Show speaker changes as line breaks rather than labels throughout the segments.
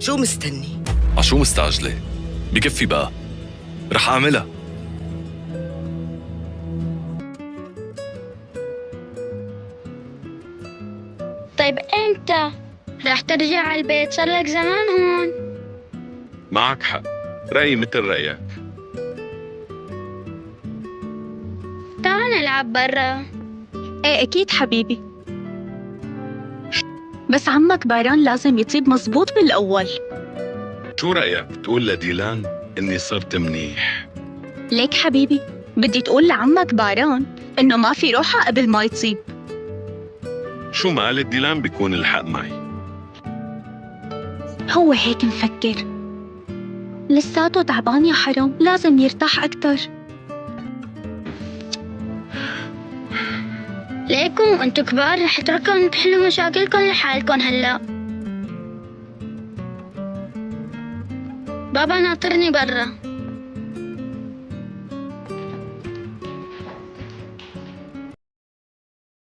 شو مستني؟
عشو مستعجلة؟ بكفي بقى، رح أعملها.
طيب امتى رح ترجع على البيت؟ صار لك زمان هون.
معك حق، رأيي مثل رأيك.
تعال نلعب برا.
ايه اكيد حبيبي، بس عمك باران لازم يطيب مزبوط بالاول.
شو رأيك تقول لديلان إني صرت منيح؟
ليك حبيبي، بدي تقول لعمك باران انه ما في روحه قبل ما يطيب.
شو مالك ديلان بيكون الحق معي؟
هو هيك مفكر، لساته تعبان يا حرام، لازم يرتاح أكتر.
ليكم انتو كبار، رح تركن تحلوا مشاكلكم لحالكم هلا. بابا ناطرني برا.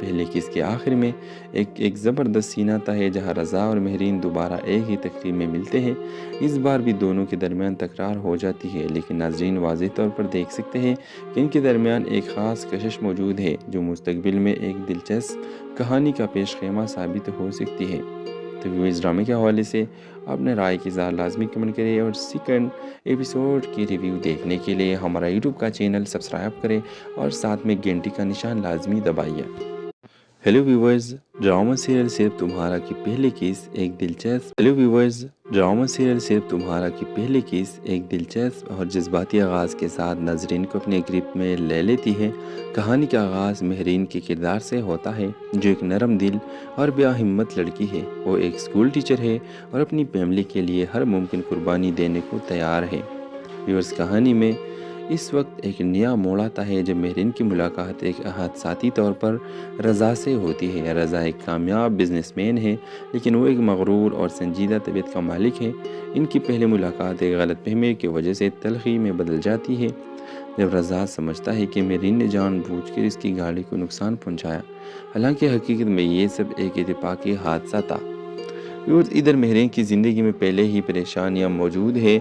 پہلے قسط کے آخر میں ایک زبردست سینہ ہے جہاں رضا اور مہرین دوبارہ ایک ہی تقریب میں ملتے ہیں۔ اس بار بھی دونوں کے درمیان تکرار ہو جاتی ہے، لیکن ناظرین واضح طور پر دیکھ سکتے ہیں کہ ان کے درمیان ایک خاص کشش موجود ہے جو مستقبل میں ایک دلچسپ کہانی کا پیش خیمہ ثابت ہو سکتی ہے۔ تو اس ڈرامے کے حوالے سے اپنے رائے کی اظہار لازمی کمنٹ کریں اور سیکنڈ ایپیسوڈ کی ریویو دیکھنے کے لیے ہمارا یوٹیوب کا چینل سبسکرائب کریں اور ساتھ میں گھنٹی کا نشان لازمی دبائیے۔ ہیلو ویورز، ڈرامہ سیریل صرف تمہارا کی پہلی قسط ایک دلچسپ اور جذباتی آغاز کے ساتھ ناظرین کو اپنے گرپ میں لے لیتی ہے۔ کہانی کا آغاز مہرین کے کردار سے ہوتا ہے جو ایک نرم دل اور بے ہمت لڑکی ہے۔ وہ ایک اسکول ٹیچر ہے اور اپنی فیملی کے لیے ہر ممکن قربانی دینے کو تیار ہے۔ ویورز، کہانی میں اس وقت ایک نیا موڑ آتا ہے جب مہرین کی ملاقات ایک حادثاتی طور پر رضا سے ہوتی ہے۔ رضا ایک کامیاب بزنس مین ہے، لیکن وہ ایک مغرور اور سنجیدہ طبیعت کا مالک ہے۔ ان کی پہلی ملاقات ایک غلط فہمی کی وجہ سے تلخی میں بدل جاتی ہے جب رضا سمجھتا ہے کہ مہرین نے جان بوجھ کر اس کی گاڑی کو نقصان پہنچایا، حالانکہ حقیقت میں یہ سب ایک اتفاقی حادثہ تھا۔ ادھر مہرین کی زندگی میں پہلے ہی پریشانیاں موجود ہے۔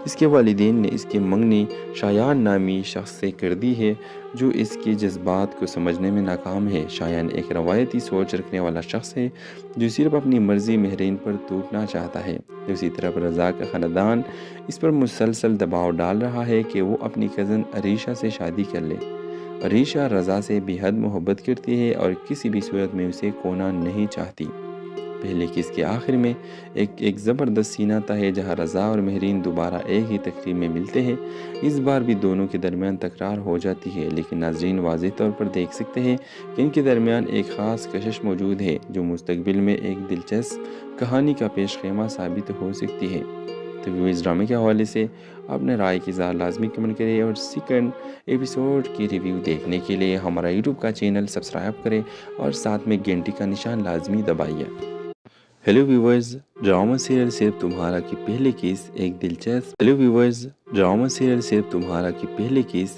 اس کے والدین نے اس کی منگنی شایان نامی شخص سے کر دی ہے جو اس کے جذبات کو سمجھنے میں ناکام ہے۔ شایان ایک روایتی سوچ رکھنے والا شخص ہے جو صرف اپنی مرضی مہرین پر توپنا چاہتا ہے۔ دوسری طرف رضا کا خاندان اس پر مسلسل دباؤ ڈال رہا ہے کہ وہ اپنی کزن عریشہ سے شادی کر لے۔ عریشہ رضا سے بے حد محبت کرتی ہے اور کسی بھی صورت میں اسے کھونا نہیں چاہتی۔ پہلے قسط کے آخر میں ایک زبردست سینہ ہے جہاں رضا اور مہرین دوبارہ ایک ہی تقریب میں ملتے ہیں۔ اس بار بھی دونوں کے درمیان تکرار ہو جاتی ہے، لیکن ناظرین واضح طور پر دیکھ سکتے ہیں کہ ان کے درمیان ایک خاص کشش موجود ہے جو مستقبل میں ایک دلچسپ کہانی کا پیش خیمہ ثابت ہو سکتی ہے۔ تو اس ڈرامے کے حوالے سے اپنے رائے کی اظہار لازمی کمنٹ کریں اور سیکنڈ ایپیسوڈ کی ریویو دیکھنے کے لیے ہمارا یوٹیوب کا چینل سبسکرائب کریں اور ساتھ میں گھنٹی کا نشان لازمی دبائیے۔ ہیلو ویورز، ڈرامہ سیریل صرف تمہارا کی پہلی قسط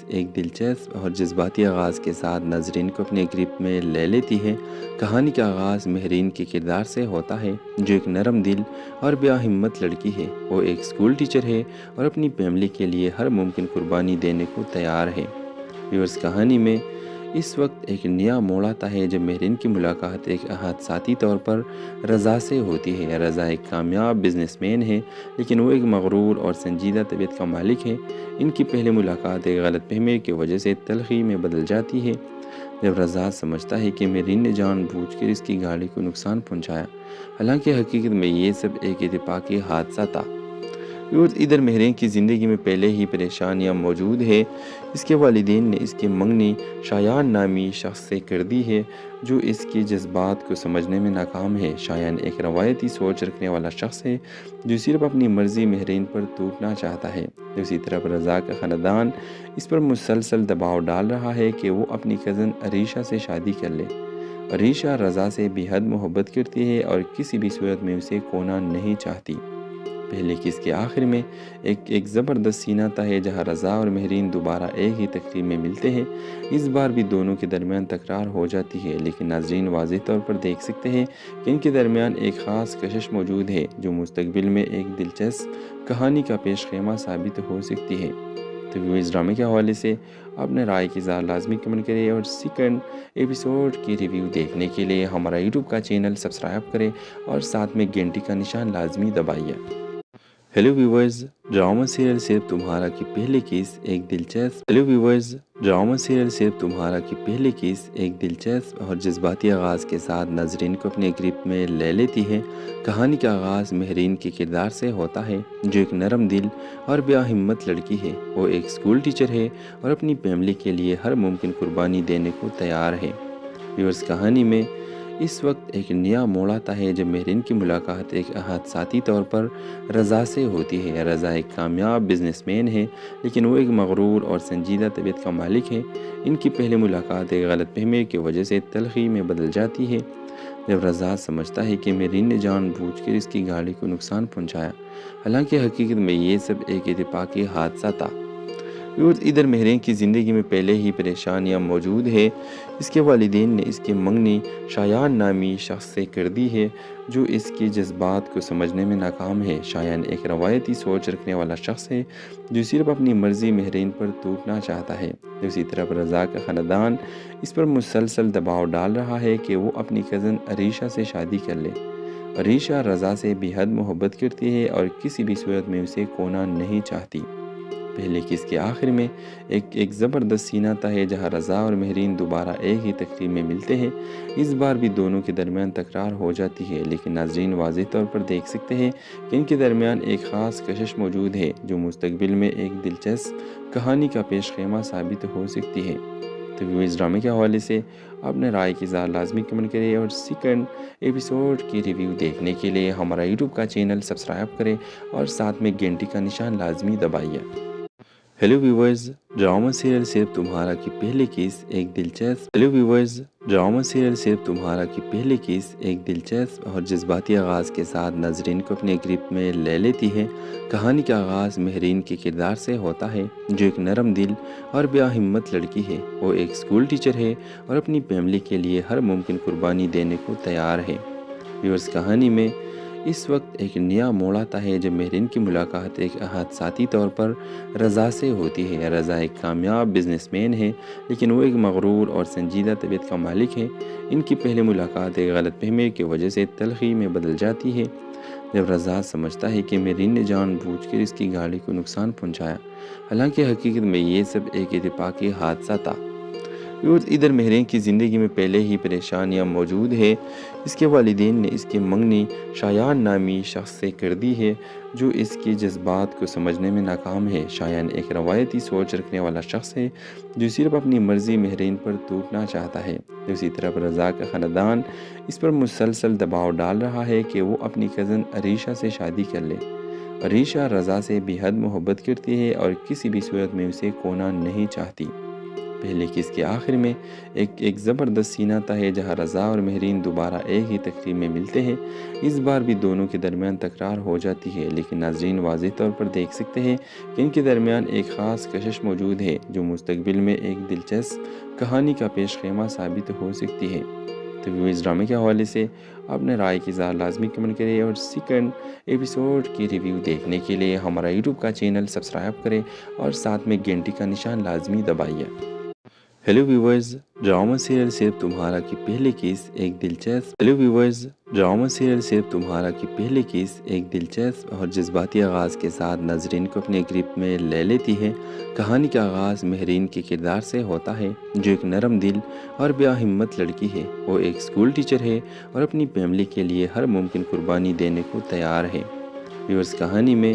ایک دلچسپ اور جذباتی آغاز کے ساتھ ناظرین کو اپنے گرپ میں لے لیتی ہے۔ کہانی کا آغاز مہرین کے کردار سے ہوتا ہے جو ایک نرم دل اور بے ہمت لڑکی ہے۔ وہ ایک اسکول ٹیچر ہے اور اپنی فیملی کے لیے ہر ممکن قربانی دینے کو تیار ہے۔ ویورز، کہانی میں اس وقت ایک نیا موڑ آتا ہے جب مہرین کی ملاقات ایک حادثاتی طور پر رضا سے ہوتی ہے۔ رضا ایک کامیاب بزنس مین ہے، لیکن وہ ایک مغرور اور سنجیدہ طبیعت کا مالک ہے۔ ان کی پہلی ملاقات ایک غلط فہمی کی وجہ سے تلخی میں بدل جاتی ہے جب رضا سمجھتا ہے کہ مہرین نے جان بوجھ کر اس کی گاڑی کو نقصان پہنچایا، حالانکہ حقیقت میں یہ سب ایک اتفاقی حادثہ تھا۔ ادھر مہرین کی زندگی میں پہلے ہی پریشانیاں موجود ہے۔ اس کے والدین نے اس کی منگنی شایان نامی شخص سے کر دی ہے جو اس کے جذبات کو سمجھنے میں ناکام ہے۔ شایان ایک روایتی سوچ رکھنے والا شخص ہے جو صرف اپنی مرضی مہرین پر توپنا چاہتا ہے۔ دوسری طرف رضا کا خاندان اس پر مسلسل دباؤ ڈال رہا ہے کہ وہ اپنی کزن عریشہ سے شادی کر لے۔ عریشہ رضا سے بے حد محبت کرتی ہے اور کسی بھی صورت میں اسے کھونا نہیں چاہتی۔ پہلے قسط کے آخر میں ایک زبردست سینہ ہے جہاں رضا اور مہرین دوبارہ ایک ہی تقریب میں ملتے ہیں۔ اس بار بھی دونوں کے درمیان تکرار ہو جاتی ہے، لیکن ناظرین واضح طور پر دیکھ سکتے ہیں کہ ان کے درمیان ایک خاص کشش موجود ہے جو مستقبل میں ایک دلچسپ کہانی کا پیش خیمہ ثابت ہو سکتی ہے۔ تو اس ڈرامے کے حوالے سے اپنے رائے کی اظہار لازمی کمنٹ کریں اور سیکنڈ ایپیسوڈ کی ریویو دیکھنے کے لیے ہمارا یوٹیوب کا چینل سبسکرائب کریں اور ساتھ میں گھنٹی کا نشان لازمی دبائیے۔ ہیلو ویورز، ڈرامہ سیریل صرف تمہارا کی پہلی قسط ایک دلچسپ اور جذباتی آغاز کے ساتھ ناظرین کو اپنے گرپ میں لے لیتی ہے۔ کہانی کا آغاز مہرین کے کردار سے ہوتا ہے جو ایک نرم دل اور بے ہمت لڑکی ہے۔ وہ ایک اسکول ٹیچر ہے اور اپنی فیملی کے لیے ہر ممکن قربانی دینے کو تیار ہے۔ ویورز، کہانی میں اس وقت ایک نیا موڑ آتا ہے جب مہرین کی ملاقات ایک حادثاتی طور پر رضا سے ہوتی ہے۔ رضا ایک کامیاب بزنس مین ہے، لیکن وہ ایک مغرور اور سنجیدہ طبیعت کا مالک ہے۔ ان کی پہلی ملاقات ایک غلط فہمی کی وجہ سے تلخی میں بدل جاتی ہے جب رضا سمجھتا ہے کہ مہرین نے جان بوجھ کر اس کی گاڑی کو نقصان پہنچایا، حالانکہ حقیقت میں یہ سب ایک اتفاقی حادثہ تھا۔ ادھر مہرین کی زندگی میں پہلے ہی پریشانیاں موجود ہے۔ اس کے والدین نے اس کی منگنی شایان نامی شخص سے کر دی ہے جو اس کے جذبات کو سمجھنے میں ناکام ہے۔ شایان ایک روایتی سوچ رکھنے والا شخص ہے جو صرف اپنی مرضی مہرین پر توپنا چاہتا ہے۔ دوسری طرف رضا کا خاندان اس پر مسلسل دباؤ ڈال رہا ہے کہ وہ اپنی کزن عریشہ سے شادی کر لے۔ عریشہ رضا سے بے حد محبت کرتی ہے اور کسی بھی صورت میں اسے کھونا نہیں چاہتی۔ پہلے قسط کے آخر میں ایک زبردست سینہ تھا ہے جہاں رضا اور مہرین دوبارہ ایک ہی تقریب میں ملتے ہیں۔ اس بار بھی دونوں کے درمیان تکرار ہو جاتی ہے، لیکن ناظرین واضح طور پر دیکھ سکتے ہیں کہ ان کے درمیان ایک خاص کشش موجود ہے جو مستقبل میں ایک دلچسپ کہانی کا پیش خیمہ ثابت ہو سکتی ہے۔ تو ویوز ڈرامے کے حوالے سے اپنے رائے کی اظہار لازمی کمنٹ کریں اور سیکنڈ ایپیسوڈ کی ریویو دیکھنے کے لیے ہمارا یوٹیوب کا چینل سبسکرائب کریں اور ساتھ میں گھنٹی کا نشان لازمی دبائیے۔ ہیلو ویورز، ڈرامہ سیریل صرف تمہارا کی پہلی قسط ایک دلچسپ اور جذباتی آغاز کے ساتھ ناظرین کو اپنے گرپ میں لے لیتی ہے۔ کہانی کا آغاز مہرین کے کردار سے ہوتا ہے جو ایک نرم دل اور بے ہمت لڑکی ہے۔ وہ ایک اسکول ٹیچر ہے اور اپنی فیملی کے لیے ہر ممکن قربانی دینے کو تیار ہے۔ ویورز، کہانی میں اس وقت ایک نیا موڑ آتا ہے جب مہرین کی ملاقات ایک حادثاتی طور پر رضا سے ہوتی ہے۔ رضا ایک کامیاب بزنس مین ہے لیکن وہ ایک مغرور اور سنجیدہ طبیعت کا مالک ہے۔ ان کی پہلی ملاقات ایک غلط فہمی کی وجہ سے تلخی میں بدل جاتی ہے جب رضا سمجھتا ہے کہ مہرین نے جان بوجھ کر اس کی گاڑی کو نقصان پہنچایا، حالانکہ حقیقت میں یہ سب ایک اتفاقی حادثہ تھا۔ ادھر مہرین کی زندگی میں پہلے ہی پریشانیاں موجود ہے۔ اس کے والدین نے اس کی منگنی شایان نامی شخص سے کر دی ہے جو اس کے جذبات کو سمجھنے میں ناکام ہے۔ شایان ایک روایتی سوچ رکھنے والا شخص ہے جو صرف اپنی مرضی مہرین پر توپنا چاہتا ہے۔ دوسری طرف رضا کا خاندان اس پر مسلسل دباؤ ڈال رہا ہے کہ وہ اپنی کزن عریشہ سے شادی کر لے۔ عریشہ رضا سے بے حد محبت کرتی ہے اور کسی بھی صورت میں اسے کھونا نہیں چاہتی۔ پہلے قسط کے آخر میں ایک زبردست سینہ تھا ہے جہاں رضا اور مہرین دوبارہ ایک ہی تقریب میں ملتے ہیں۔ اس بار بھی دونوں کے درمیان تکرار ہو جاتی ہے، لیکن ناظرین واضح طور پر دیکھ سکتے ہیں کہ ان کے درمیان ایک خاص کشش موجود ہے جو مستقبل میں ایک دلچسپ کہانی کا پیش خیمہ ثابت ہو سکتی ہے۔ تو ویوز ڈرامے کے حوالے سے اپنے رائے کی اظہار لازمی کمنٹ کریں اور سیکنڈ ایپیسوڈ کی ریویو دیکھنے کے لیے ہمارا یوٹیوب کا چینل سبسکرائب کریں اور ساتھ میں گھنٹی کا نشان لازمی دبائیے۔ ہیلو ویورز، ڈرامہ سیریل صرف تمہارا کی پہلی قسط ایک دلچسپ اور جذباتی آغاز کے ساتھ ناظرین کو اپنے گرپ میں لے لیتی ہے۔ کہانی کا آغاز مہرین کے کردار سے ہوتا ہے جو ایک نرم دل اور بے ہمت لڑکی ہے۔ وہ ایک اسکول ٹیچر ہے اور اپنی فیملی کے لیے ہر ممکن قربانی دینے کو تیار ہے۔ ویورز، کہانی میں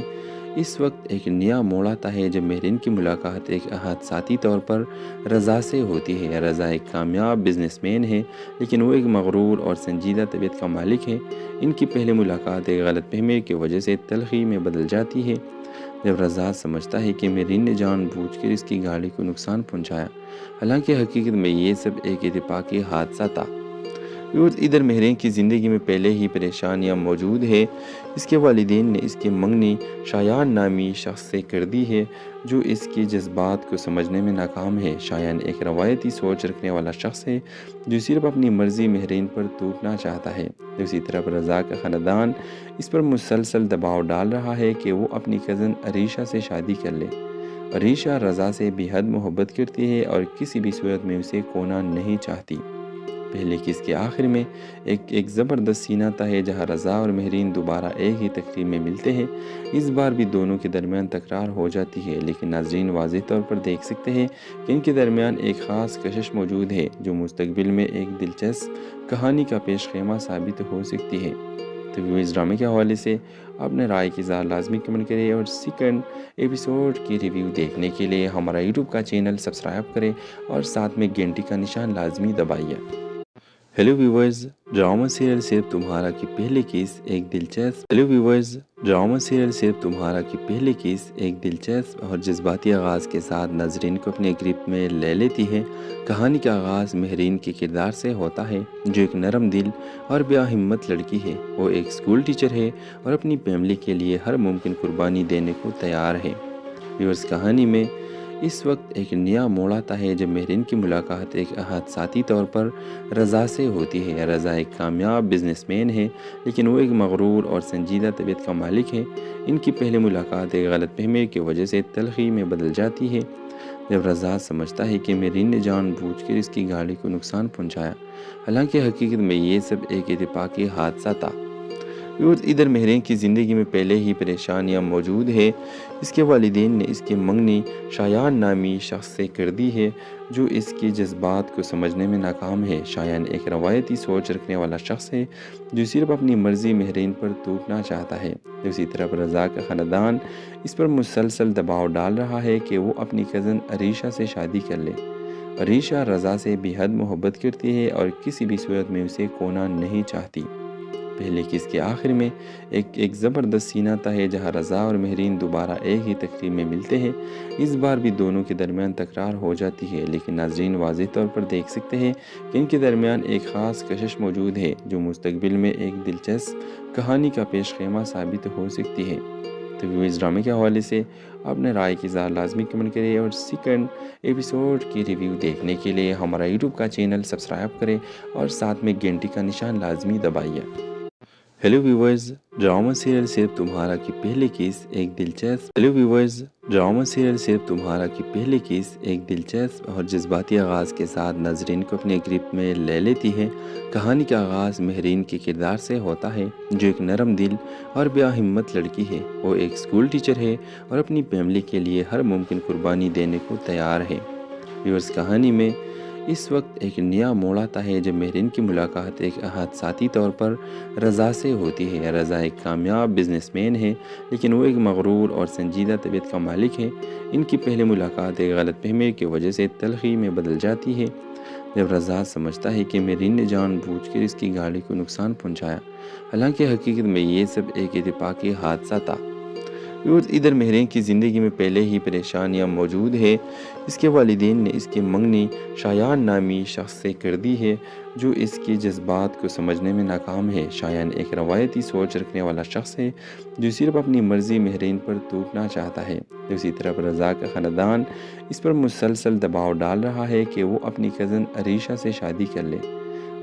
اس وقت ایک نیا موڑ آتا ہے جب مہرین کی ملاقات ایک حادثاتی طور پر رضا سے ہوتی ہے۔ رضا ایک کامیاب بزنس مین ہے لیکن وہ ایک مغرور اور سنجیدہ طبیعت کا مالک ہے۔ ان کی پہلی ملاقات ایک غلط فہمی کی وجہ سے تلخی میں بدل جاتی ہے جب رضا سمجھتا ہے کہ مہرین نے جان بوجھ کر اس کی گاڑی کو نقصان پہنچایا، حالانکہ حقیقت میں یہ سب ایک اتفاقی حادثہ تھا۔ ادھر مہرین کی زندگی میں پہلے ہی پریشانیاں موجود ہے۔ اس کے والدین نے اس کی منگنی شایان نامی شخص سے کر دی ہے جو اس کے جذبات کو سمجھنے میں ناکام ہے۔ شایان ایک روایتی سوچ رکھنے والا شخص ہے جو صرف اپنی مرضی مہرین پر توپنا چاہتا ہے۔ دوسری طرف رضا کا خاندان اس پر مسلسل دباؤ ڈال رہا ہے کہ وہ اپنی کزن عریشہ سے شادی کر لے۔ عریشہ رضا سے بے حد محبت کرتی ہے اور کسی بھی صورت میں اسے کھونا نہیں چاہتی۔ پہلے قسط کے آخر میں ایک زبردست سینہ تھا ہے جہاں رضا اور مہرین دوبارہ ایک ہی تقریب میں ملتے ہیں۔ اس بار بھی دونوں کے درمیان تکرار ہو جاتی ہے، لیکن ناظرین واضح طور پر دیکھ سکتے ہیں کہ ان کے درمیان ایک خاص کشش موجود ہے جو مستقبل میں ایک دلچسپ کہانی کا پیش خیمہ ثابت ہو سکتی ہے۔ تو ویوز ڈرامے کے حوالے سے اپنے رائے کی اظہار لازمی کمنٹ کریں اور سیکنڈ ایپیسوڈ کی ریویو دیکھنے کے لیے ہمارا یوٹیوب کا چینل سبسکرائب کریں اور ساتھ میں گھنٹی کا نشان لازمی دبائیے۔ ہیلو ویورز، ڈرامہ سیریل صرف تمہارا کی پہلی قسط ایک دلچسپ اور جذباتی آغاز کے ساتھ ناظرین کو اپنے گرپ میں لے لیتی ہے۔ کہانی کا آغاز مہرین کے کردار سے ہوتا ہے جو ایک نرم دل اور بے ہمت لڑکی ہے۔ وہ ایک اسکول ٹیچر ہے اور اپنی فیملی کے لیے ہر ممکن قربانی دینے کو تیار ہے۔ ویورز، کہانی میں اس وقت ایک نیا موڑ آتا ہے جب مہرین کی ملاقات ایک حادثاتی طور پر رضا سے ہوتی ہے۔ رضا ایک کامیاب بزنس مین ہے، لیکن وہ ایک مغرور اور سنجیدہ طبیعت کا مالک ہے۔ ان کی پہلی ملاقات ایک غلط فہمی کی وجہ سے تلخی میں بدل جاتی ہے، جب رضا سمجھتا ہے کہ مہرین نے جان بوجھ کر اس کی گاڑی کو نقصان پہنچایا، حالانکہ حقیقت میں یہ سب ایک اتفاقی حادثہ تھا۔ ادھر مہرین کی زندگی میں پہلے ہی پریشانیاں موجود ہے۔ اس کے والدین نے اس کی منگنی شایان نامی شخص سے کر دی ہے، جو اس کی جذبات کو سمجھنے میں ناکام ہے۔ شایان ایک روایتی سوچ رکھنے والا شخص ہے جو صرف اپنی مرضی مہرین پر توڑنا چاہتا ہے۔ دوسری طرف رضا کا خاندان اس پر مسلسل دباؤ ڈال رہا ہے کہ وہ اپنی کزن عریشہ سے شادی کر لے۔ عریشہ رضا سے بے حد محبت کرتی ہے اور کسی بھی صورت میں اسے کھونا نہیں چاہتی۔ پہلے قسط کے آخر میں ایک زبردست سینہ تھا ہے جہاں رضا اور مہرین دوبارہ ایک ہی تقریب میں ملتے ہیں۔ اس بار بھی دونوں کے درمیان تکرار ہو جاتی ہے، لیکن ناظرین واضح طور پر دیکھ سکتے ہیں کہ ان کے درمیان ایک خاص کشش موجود ہے جو مستقبل میں ایک دلچسپ کہانی کا پیش خیمہ ثابت ہو سکتی ہے۔ تو اس ڈرامے کے حوالے سے اپنے رائے کی اظہار لازمی کمنٹ کریں اور سیکنڈ ایپیسوڈ کی ریویو دیکھنے کے لیے ہمارا یوٹیوب کا چینل سبسکرائب کریں اور ساتھ میں گھنٹی کا نشان لازمی دبائیے۔ ہیلو ویورز، ڈرامہ سیریل صرف تمہارا کی پہلی قسط ایک دلچسپ اور جذباتی آغاز کے ساتھ ناظرین کو اپنے گرپ میں لے لیتی ہے۔ کہانی کا آغاز مہرین کے کردار سے ہوتا ہے، جو ایک نرم دل اور بے ہمت لڑکی ہے۔ وہ ایک اسکول ٹیچر ہے اور اپنی فیملی کے لیے ہر ممکن قربانی دینے کو تیار ہے۔ ویورز، کہانی میں اس وقت ایک نیا موڑ آتا ہے جب مہرین کی ملاقات ایک حادثاتی طور پر رضا سے ہوتی ہے۔ رضا ایک کامیاب بزنس مین ہے، لیکن وہ ایک مغرور اور سنجیدہ طبیعت کا مالک ہے۔ ان کی پہلی ملاقات ایک غلط فہمی کی وجہ سے تلخی میں بدل جاتی ہے، جب رضا سمجھتا ہے کہ مہرین نے جان بوجھ کر اس کی گاڑی کو نقصان پہنچایا، حالانکہ حقیقت میں یہ سب ایک اتفاقی حادثہ تھا۔ ادھر مہرین کی زندگی میں پہلے ہی پریشانیاں موجود ہے۔ اس کے والدین نے اس کی منگنی شایان نامی شخص سے کر دی ہے، جو اس کی جذبات کو سمجھنے میں ناکام ہے۔ شایان ایک روایتی سوچ رکھنے والا شخص ہے جو صرف اپنی مرضی مہرین پر توڑنا چاہتا ہے۔ دوسری طرف رضا کا خاندان اس پر مسلسل دباؤ ڈال رہا ہے کہ وہ اپنی کزن عریشہ سے شادی کر لے۔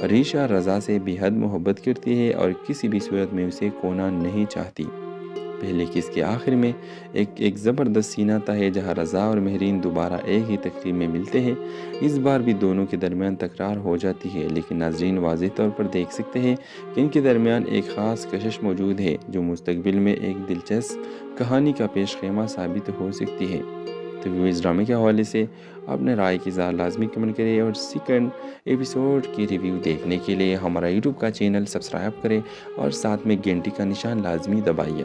عریشہ رضا سے بے حد محبت کرتی ہے اور کسی بھی صورت میں اسے کھونا نہیں چاہتی۔ پہلے قسط کے آخر میں ایک زبردست سینہ تھا ہے جہاں رضا اور مہرین دوبارہ ایک ہی تقریب میں ملتے ہیں۔ اس بار بھی دونوں کے درمیان تکرار ہو جاتی ہے، لیکن ناظرین واضح طور پر دیکھ سکتے ہیں کہ ان کے درمیان ایک خاص کشش موجود ہے جو مستقبل میں ایک دلچسپ کہانی کا پیش خیمہ ثابت ہو سکتی ہے۔ تو اس ڈرامے کے حوالے سے اپنے رائے کی اظہار لازمی کمنٹ کریں اور سیکنڈ ایپیسوڈ کی ریویو دیکھنے کے لیے ہمارا یوٹیوب کا چینل سبسکرائب کریں اور ساتھ میں گھنٹی کا نشان لازمی دبائیے۔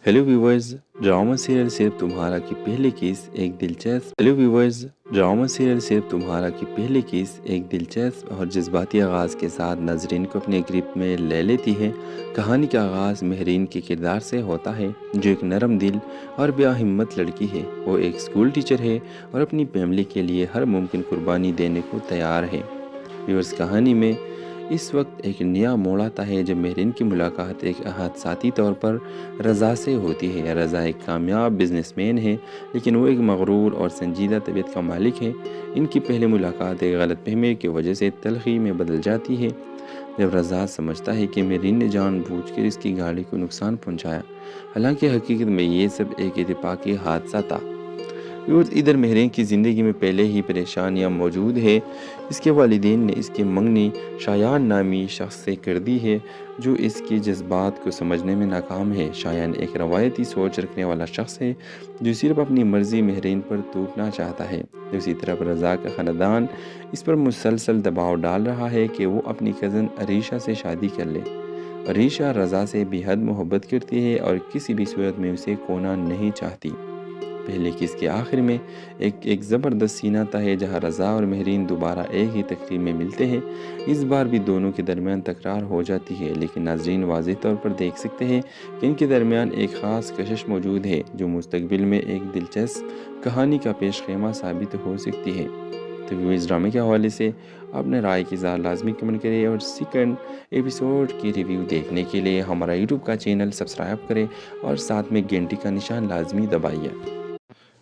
ہیلو ویورز، ڈرامہ سیریل صرف تمہارا کی پہلی قسط ایک دلچسپ اور جذباتی آغاز کے ساتھ ناظرین کو اپنے گرپ میں لے لیتی ہے۔ کہانی کا آغاز مہرین کے کردار سے ہوتا ہے، جو ایک نرم دل اور بے ہمت لڑکی ہے۔ وہ ایک اسکول ٹیچر ہے اور اپنی فیملی کے لیے ہر ممکن قربانی دینے کو تیار ہے۔ ویورز، کہانی میں اس وقت ایک نیا موڑ آتا ہے جب مہرین کی ملاقات ایک حادثاتی طور پر رضا سے ہوتی ہے۔ رضا ایک کامیاب بزنس مین ہے، لیکن وہ ایک مغرور اور سنجیدہ طبیعت کا مالک ہے۔ ان کی پہلی ملاقات ایک غلط فہمی کی وجہ سے تلخی میں بدل جاتی ہے، جب رضا سمجھتا ہے کہ مہرین نے جان بوجھ کر اس کی گاڑی کو نقصان پہنچایا، حالانکہ حقیقت میں یہ سب ایک اتفاقی حادثہ تھا۔ ادھر مہرین کی زندگی میں پہلے ہی پریشانیاں موجود ہے۔ اس کے والدین نے اس کی منگنی شایان نامی شخص سے کر دی ہے، جو اس کی جذبات کو سمجھنے میں ناکام ہے۔ شایان ایک روایتی سوچ رکھنے والا شخص ہے جو صرف اپنی مرضی مہرین پر توڑنا چاہتا ہے۔ دوسری طرف رضا کا خاندان اس پر مسلسل دباؤ ڈال رہا ہے کہ وہ اپنی کزن عریشہ سے شادی کر لے۔ عریشہ رضا سے بے حد محبت کرتی ہے اور کسی بھی صورت میں اسے کھونا نہیں چاہتی۔ پہلے قسط کے آخر میں ایک زبردست سینہ تھا ہے جہاں رضا اور مہرین دوبارہ ایک ہی تقریب میں ملتے ہیں۔ اس بار بھی دونوں کے درمیان تکرار ہو جاتی ہے، لیکن ناظرین واضح طور پر دیکھ سکتے ہیں کہ ان کے درمیان ایک خاص کشش موجود ہے جو مستقبل میں ایک دلچسپ کہانی کا پیش خیمہ ثابت ہو سکتی ہے۔ تو اس ڈرامے کے حوالے سے اپنے رائے کی اظہار لازمی کمنٹ کریں اور سیکنڈ ایپیسوڈ کی ریویو دیکھنے کے لیے ہمارا یوٹیوب کا چینل سبسکرائب کریں اور ساتھ میں گھنٹی کا نشان لازمی دبائیے۔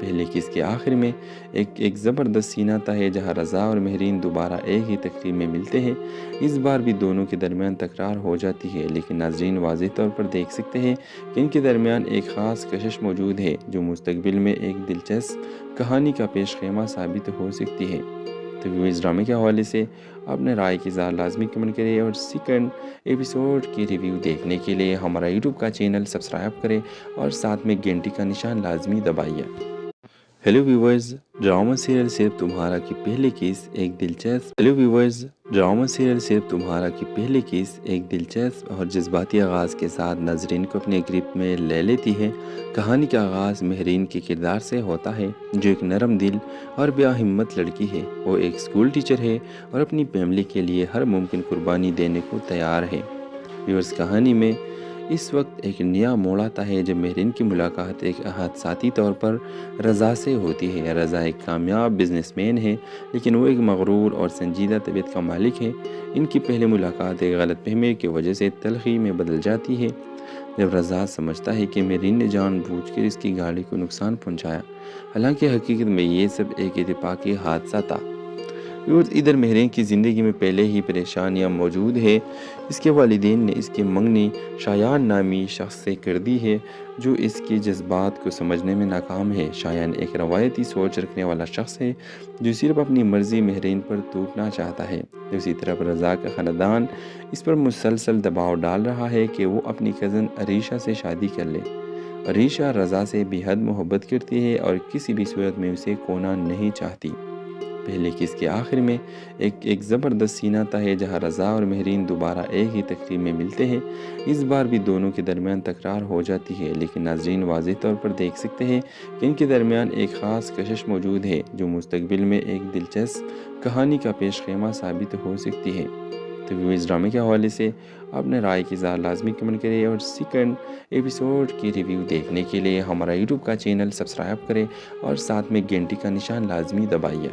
پہلے قسط کے آخر میں ایک زبردست سینہ تہ ہے جہاں رضا اور مہرین دوبارہ ایک ہی تقریب میں ملتے ہیں۔ اس بار بھی دونوں کے درمیان تکرار ہو جاتی ہے، لیکن ناظرین واضح طور پر دیکھ سکتے ہیں کہ ان کے درمیان ایک خاص کشش موجود ہے جو مستقبل میں ایک دلچسپ کہانی کا پیش خیمہ ثابت ہو سکتی ہے۔ تو ویوز ڈرامے کے حوالے سے اپنے رائے کی اظہار لازمی کمنٹ کریں اور سیکنڈ ایپیسوڈ کی ریویو دیکھنے کے لیے ہمارا یوٹیوب کا چینل سبسکرائب کریں اور ساتھ میں گھنٹی کا نشان لازمی دبائیے۔ ہیلو ویورز، ڈرامہ سیریل صرف تمہارا کی پہلی قسط ایک دلچسپ اور جذباتی آغاز کے ساتھ ناظرین کو اپنے گرپ میں لے لیتی ہے۔ کہانی کا آغاز مہرین کے کردار سے ہوتا ہے جو ایک نرم دل اور بیا ہمت لڑکی ہے۔ وہ ایک اسکول ٹیچر ہے اور اپنی فیملی کے لیے ہر ممکن قربانی دینے کو تیار ہے۔ ویورز، کہانی میں اس وقت ایک نیا موڑ آتا ہے جب مہرین کی ملاقات ایک حادثاتی طور پر رضا سے ہوتی ہے۔ رضا ایک کامیاب بزنس مین ہے، لیکن وہ ایک مغرور اور سنجیدہ طبیعت کا مالک ہے۔ ان کی پہلی ملاقات ایک غلط فہمی کی وجہ سے تلخی میں بدل جاتی ہے جب رضا سمجھتا ہے کہ مہرین نے جان بوجھ کر اس کی گاڑی کو نقصان پہنچایا، حالانکہ حقیقت میں یہ سب ایک اتفاقی حادثہ تھا۔ ادھر مہرین کی زندگی میں پہلے ہی پریشانیاں موجود ہے۔ اس کے والدین نے اس کی منگنی شایان نامی شخص سے کر دی ہے جو اس کے جذبات کو سمجھنے میں ناکام ہے۔ شایان ایک روایتی سوچ رکھنے والا شخص ہے جو صرف اپنی مرضی مہرین پر تھوپنا چاہتا ہے۔ دوسری طرف رضا کا خاندان اس پر مسلسل دباؤ ڈال رہا ہے کہ وہ اپنی کزن عریشہ سے شادی کر لے۔ عریشہ رضا سے بے حد محبت کرتی ہے اور کسی بھی صورت میں اسے کھونا نہیں چاہتی۔ پہلے قسط کے آخر میں ایک زبردست سینہ تہ ہے جہاں رضا اور مہرین دوبارہ ایک ہی تقریب میں ملتے ہیں۔ اس بار بھی دونوں کے درمیان تکرار ہو جاتی ہے، لیکن ناظرین واضح طور پر دیکھ سکتے ہیں کہ ان کے درمیان ایک خاص کشش موجود ہے جو مستقبل میں ایک دلچسپ کہانی کا پیش خیمہ ثابت ہو سکتی ہے۔ تو ویوز ڈرامے کے حوالے سے اپنے رائے کی اظہار لازمی کمنٹ کریں اور سیکنڈ ایپیسوڈ کی ریویو دیکھنے کے لیے ہمارا یوٹیوب کا چینل سبسکرائب کریں اور ساتھ میں گھنٹی کا نشان لازمی دبائیے۔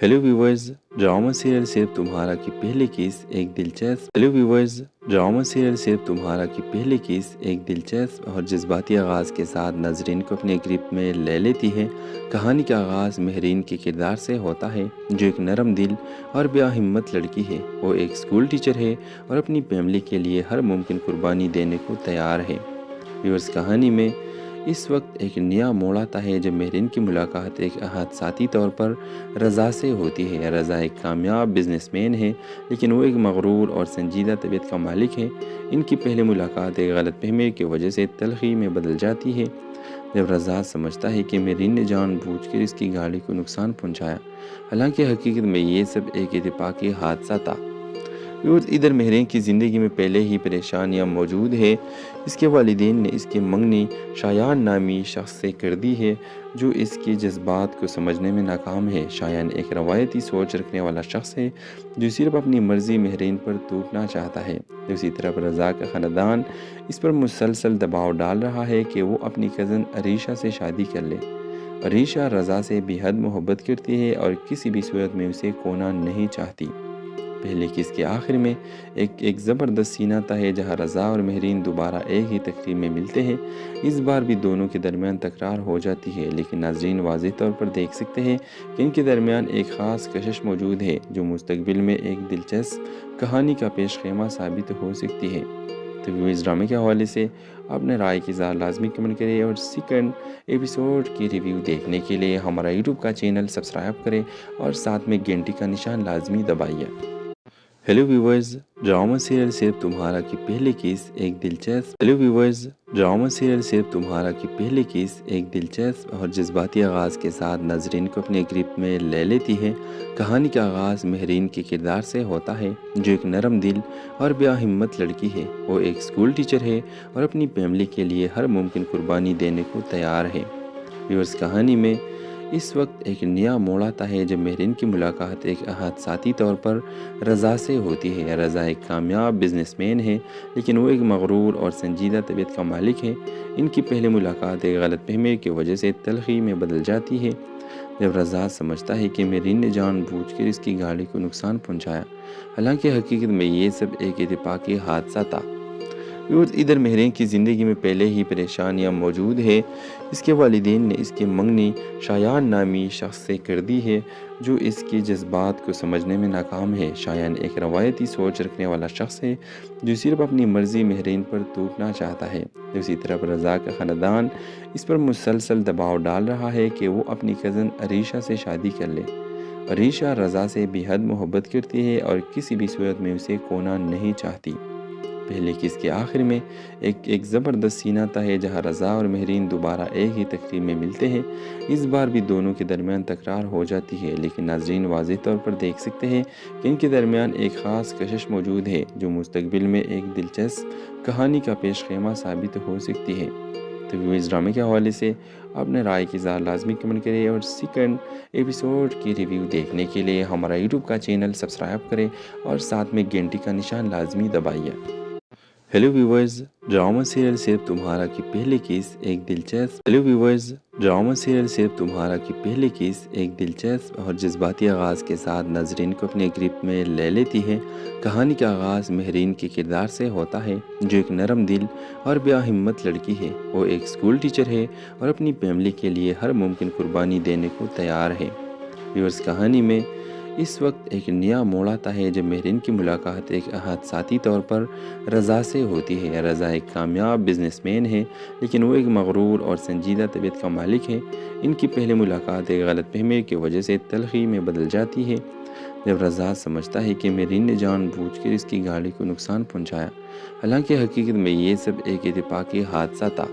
ہیلو ویورز، ڈرامہ سیریل صرف تمہارا کی پہلی قسط ایک دلچسپ اور جذباتی آغاز کے ساتھ ناظرین کو اپنے گرپ میں لے لیتی ہے۔ کہانی کا آغاز مہرین کے کردار سے ہوتا ہے جو ایک نرم دل اور بیا ہمت لڑکی ہے۔ وہ ایک اسکول ٹیچر ہے اور اپنی فیملی کے لیے ہر ممکن قربانی دینے کو تیار ہے۔ ویورز، کہانی میں اس وقت ایک نیا موڑ آتا ہے جب مہرین کی ملاقات ایک حادثاتی طور پر رضا سے ہوتی ہے۔ رضا ایک کامیاب بزنس مین ہے، لیکن وہ ایک مغرور اور سنجیدہ طبیعت کا مالک ہے۔ ان کی پہلی ملاقات ایک غلط فہمی کی وجہ سے تلخی میں بدل جاتی ہے جب رضا سمجھتا ہے کہ مہرین نے جان بوجھ کر اس کی گاڑی کو نقصان پہنچایا، حالانکہ حقیقت میں یہ سب ایک اتفاقی حادثہ تھا۔ ادھر مہرین کی زندگی میں پہلے ہی پریشانیاں موجود ہے۔ اس کے والدین نے اس کی منگنی شایان نامی شخص سے کر دی ہے جو اس کے جذبات کو سمجھنے میں ناکام ہے۔ شایان ایک روایتی سوچ رکھنے والا شخص ہے جو صرف اپنی مرضی مہرین پر تھوپنا چاہتا ہے۔ دوسری طرف رضا کا خاندان اس پر مسلسل دباؤ ڈال رہا ہے کہ وہ اپنی کزن عریشہ سے شادی کر لے۔ عریشہ رضا سے بے حد محبت کرتی ہے اور کسی بھی صورت میں اسے کھونا نہیں چاہتی۔ پہلے قسط کے آخر میں ایک زبردست سینہ تہ ہے جہاں رضا اور مہرین دوبارہ ایک ہی تقریب میں ملتے ہیں۔ اس بار بھی دونوں کے درمیان تکرار ہو جاتی ہے، لیکن ناظرین واضح طور پر دیکھ سکتے ہیں کہ ان کے درمیان ایک خاص کشش موجود ہے جو مستقبل میں ایک دلچسپ کہانی کا پیش خیمہ ثابت ہو سکتی ہے۔ تو ویوز ڈرامے کے حوالے سے اپنے رائے کی اظہار لازمی کمنٹ کریں اور سیکنڈ ایپیسوڈ کی ریویو دیکھنے کے لیے ہمارا یوٹیوب کا چینل سبسکرائب کریں اور ساتھ میں گھنٹی کا نشان لازمی دبائیے۔ ہیلو ویورز، ڈرامہ سیریل صرف تمہارا کی پہلی قسط ایک دلچسپ اور جذباتی آغاز کے ساتھ ناظرین کو اپنے گرپ میں لے لیتی ہے۔ کہانی کا آغاز مہرین کے کردار سے ہوتا ہے جو ایک نرم دل اور بیا ہمت لڑکی ہے۔ وہ ایک اسکول ٹیچر ہے اور اپنی فیملی کے لیے ہر ممکن قربانی دینے کو تیار ہے۔ ویورز، کہانی میں اس وقت ایک نیا موڑ آتا ہے جب مہرین کی ملاقات ایک حادثاتی طور پر رضا سے ہوتی ہے۔ رضا ایک کامیاب بزنس مین ہے، لیکن وہ ایک مغرور اور سنجیدہ طبیعت کا مالک ہے۔ ان کی پہلی ملاقات ایک غلط فہمی کی وجہ سے تلخی میں بدل جاتی ہے جب رضا سمجھتا ہے کہ مہرین نے جان بوجھ کر اس کی گاڑی کو نقصان پہنچایا، حالانکہ حقیقت میں یہ سب ایک اتفاقی حادثہ تھا۔ اور ادھر مہرین کی زندگی میں پہلے ہی پریشانیاں موجود ہے۔ اس کے والدین نے اس کی منگنی شایان نامی شخص سے کر دی ہے جو اس کے جذبات کو سمجھنے میں ناکام ہے۔ شایان ایک روایتی سوچ رکھنے والا شخص ہے جو صرف اپنی مرضی مہرین پر توپنا چاہتا ہے۔ دوسری طرف رضا کا خاندان اس پر مسلسل دباؤ ڈال رہا ہے کہ وہ اپنی کزن عریشہ سے شادی کر لے۔ عریشہ رضا سے بے حد محبت کرتی ہے اور کسی بھی صورت میں اسے کھونا نہیں چاہتی۔ پہلے کس کے آخر میں ایک زبردست سینہ تھا ہے جہاں رضا اور مہرین دوبارہ ایک ہی تقریب میں ملتے ہیں۔ اس بار بھی دونوں کے درمیان تکرار ہو جاتی ہے، لیکن ناظرین واضح طور پر دیکھ سکتے ہیں کہ ان کے درمیان ایک خاص کشش موجود ہے جو مستقبل میں ایک دلچسپ کہانی کا پیش خیمہ ثابت ہو سکتی ہے۔ تو اس ڈرامے کے حوالے سے اپنے رائے کی اظہار لازمی کمنٹ کریں اور سیکنڈ ایپیسوڈ کی ریویو دیکھنے کے لیے ہمارا یوٹیوب کا چینل سبسکرائب کریں اور ساتھ میں گھنٹی کا نشان لازمی دبائیے۔ ہیلو ویورز، ڈرامہ سیریل صرف تمہارا کی پہلی کیس ایک دلچسپ اور جذباتی آغاز کے ساتھ ناظرین کو اپنے گرپ میں لے لیتی ہے۔ کہانی کا آغاز مہرین کے کردار سے ہوتا ہے جو ایک نرم دل اور بے ہمت لڑکی ہے۔ وہ ایک اسکول ٹیچر ہے اور اپنی فیملی کے لیے ہر ممکن قربانی دینے کو تیار ہے۔ ویورز، کہانی میں اس وقت ایک نیا موڑ آتا ہے جب مہرین کی ملاقات ایک حادثاتی طور پر رضا سے ہوتی ہے۔ رضا ایک کامیاب بزنس مین ہے لیکن وہ ایک مغرور اور سنجیدہ طبیعت کا مالک ہے۔ ان کی پہلی ملاقات ایک غلط فہمی کی وجہ سے تلخی میں بدل جاتی ہے جب رضا سمجھتا ہے کہ مہرین نے جان بوجھ کر اس کی گاڑی کو نقصان پہنچایا، حالانکہ حقیقت میں یہ سب ایک اتفاقی حادثہ تھا۔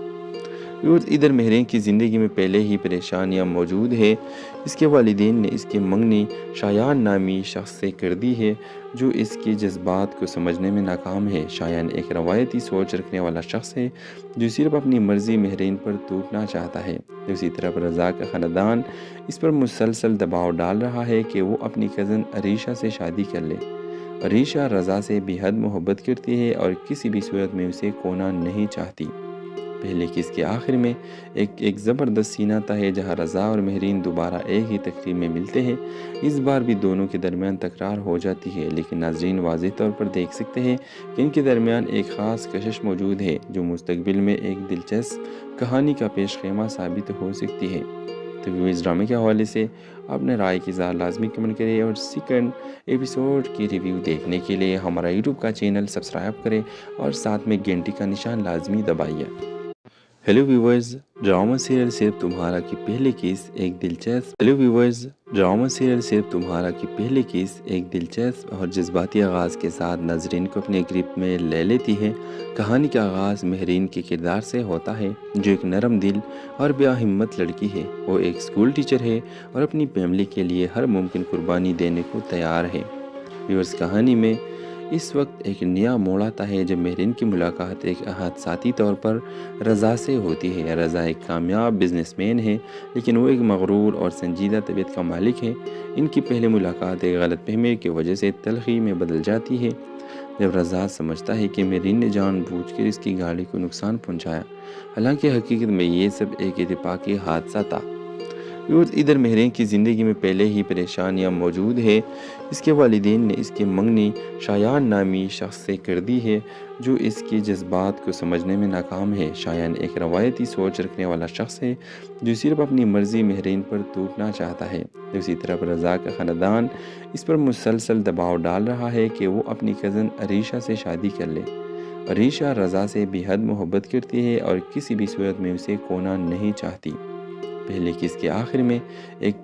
اور ادھر مہرین کی زندگی میں پہلے ہی پریشانیاں موجود ہے۔ اس کے والدین نے اس کی منگنی شایان نامی شخص سے کر دی ہے جو اس کے جذبات کو سمجھنے میں ناکام ہے۔ شایان ایک روایتی سوچ رکھنے والا شخص ہے جو صرف اپنی مرضی مہرین پر توپنا چاہتا ہے۔ دوسری طرف رضا کا خاندان اس پر مسلسل دباؤ ڈال رہا ہے کہ وہ اپنی کزن عریشہ سے شادی کر لے۔ عریشہ رضا سے بے حد محبت کرتی ہے اور کسی بھی صورت میں اسے کھونا نہیں چاہتی۔ پہلے کس کے آخر میں ایک زبردست سینہ تھا ہے جہاں رضا اور مہرین دوبارہ ایک ہی تقریب میں ملتے ہیں۔ اس بار بھی دونوں کے درمیان تکرار ہو جاتی ہے، لیکن ناظرین واضح طور پر دیکھ سکتے ہیں کہ ان کے درمیان ایک خاص کشش موجود ہے جو مستقبل میں ایک دلچسپ کہانی کا پیش خیمہ ثابت ہو سکتی ہے۔ تو اس ڈرامے کے حوالے سے اپنے رائے کی اظہار لازمی کمنٹ کریں اور سیکنڈ ایپیسوڈ کی ریویو دیکھنے کے لیے ہمارا یوٹیوب کا چینل سبسکرائب کریں اور ساتھ میں گھنٹی کا نشان لازمی دبائیے۔ ہیلو ویورز، ڈرامہ سیریل صرف تمہارا کی پہلی کیس ایک دلچسپ اور جذباتی آغاز کے ساتھ ناظرین کو اپنے گرپ میں لے لیتی ہے۔ کہانی کا آغاز مہرین کے کردار سے ہوتا ہے جو ایک نرم دل اور بے ہمت لڑکی ہے۔ وہ ایک اسکول ٹیچر ہے اور اپنی فیملی کے لیے ہر ممکن قربانی دینے کو تیار ہے۔ ویورز، کہانی میں اس وقت ایک نیا موڑ آتا ہے جب مہرین کی ملاقات ایک حادثاتی طور پر رضا سے ہوتی ہے۔ رضا ایک کامیاب بزنس مین ہے لیکن وہ ایک مغرور اور سنجیدہ طبیعت کا مالک ہے۔ ان کی پہلی ملاقات ایک غلط فہمی کی وجہ سے تلخی میں بدل جاتی ہے جب رضا سمجھتا ہے کہ مہرین نے جان بوجھ کر اس کی گاڑی کو نقصان پہنچایا، حالانکہ حقیقت میں یہ سب ایک اتفاقی حادثہ تھا۔ اور ادھر مہرین کی زندگی میں پہلے ہی پریشانیاں موجود ہے۔ اس کے والدین نے اس کی منگنی شایان نامی شخص سے کر دی ہے جو اس کے جذبات کو سمجھنے میں ناکام ہے۔ شایان ایک روایتی سوچ رکھنے والا شخص ہے جو صرف اپنی مرضی مہرین پر توپنا چاہتا ہے۔ دوسری طرف رضا کا خاندان اس پر مسلسل دباؤ ڈال رہا ہے کہ وہ اپنی کزن عریشہ سے شادی کر لے۔ عریشہ رضا سے بے حد محبت کرتی ہے اور کسی بھی صورت میں اسے کھونا نہیں چاہتی۔ پہلے کس کے آخر میں ایک